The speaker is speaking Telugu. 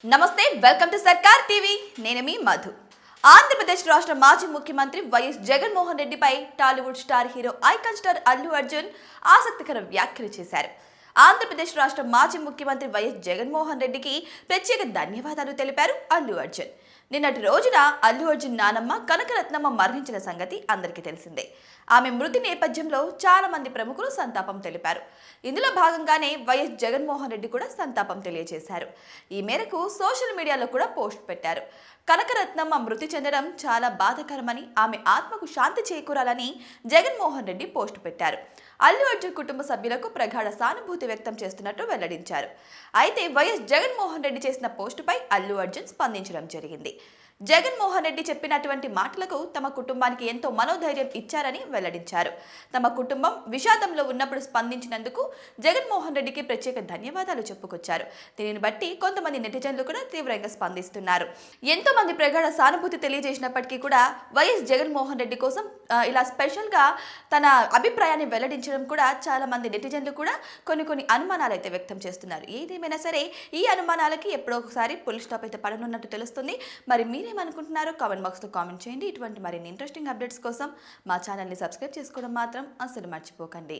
నమస్తే వెల్కమ్ టు సర్కార్ టీవీ నేను మీ మధు ఆంధ్రప్రదేశ్ రాష్ట్ర మాజీ ముఖ్యమంత్రి వైఎస్ జగన్మోహన్ రెడ్డిపై Tollywood star hero icon star Allu Arjun ఆసక్తికర వ్యాఖ్యలు చేశారు. ఆంధ్రప్రదేశ్ రాష్ట్ర మాజీ ముఖ్యమంత్రి వైఎస్ జగన్మోహన్ రెడ్డికి ప్రత్యేక ధన్యవాదాలు తెలిపారు అల్లు అర్జున్. నిన్నటి రోజున అల్లు అర్జున్ నానమ్మ కనకరత్నమ్మ మరణించిన సంగతి అందరికీ తెలిసిందే. ఆమె మృతి నేపథ్యంలో చాలా మంది ప్రముఖులు సంతాపం తెలిపారు. ఇందులో భాగంగానే వైఎస్ జగన్మోహన్ రెడ్డి కూడా సంతాపం తెలియజేశారు. ఈ మేరకు సోషల్ మీడియాలో కూడా పోస్ట్ పెట్టారు. కనకరత్నమ్మ మృతి చెందడం చాలా బాధాకరమని, ఆమె ఆత్మకు శాంతి చేకూరాలని జగన్మోహన్ రెడ్డి పోస్ట్ పెట్టారు. అల్లు అర్జున్ కుటుంబ సభ్యులకు ప్రగాఢ సానుభూతి వ్యక్తం చేస్తున్నట్టు వెల్లడించారు. అయితే వైఎస్ జగన్మోహన్ రెడ్డి చేసిన పోస్టుపై అల్లు అర్జున్ స్పందించడం జరిగింది. జగన్మోహన్ రెడ్డి చెప్పినటువంటి మాటలకు తమ కుటుంబానికి ఎంతో మనోధైర్యం ఇచ్చారని వెల్లడించారు. తమ కుటుంబం విషాదంలో ఉన్నప్పుడు స్పందించినందుకు జగన్మోహన్ రెడ్డికి ప్రత్యేక ధన్యవాదాలు చెప్పుకొచ్చారు. దీనిని బట్టి కొంతమంది నెటిజన్లు కూడా తీవ్రంగా స్పందిస్తున్నారు. ఎంతో మంది ప్రగాఢ సానుభూతి తెలియజేసినప్పటికీ కూడా వైఎస్ జగన్మోహన్ రెడ్డి కోసం ఇలా స్పెషల్గా తన అభిప్రాయాన్ని వెల్లడించడం కూడా చాలా మంది నెటిజన్లు కూడా కొన్ని అనుమానాలు అయితే వ్యక్తం చేస్తున్నారు. ఏదేమైనా సరే ఈ అనుమానాలకి ఎప్పుడో ఒకసారి ఫుల్ స్టాప్ అయితే పడనున్నట్టు తెలుస్తుంది. మరి మీరేమనుకుంటున్నారో కామెంట్ బాక్స్లో కామెంట్ చేయండి. ఇటువంటి మరిన్ని ఇంట్రెస్టింగ్ అప్డేట్స్ కోసం మా ఛానల్ని సబ్స్క్రైబ్ చేసుకోవడం మాత్రం అస్సలు మర్చిపోకండి.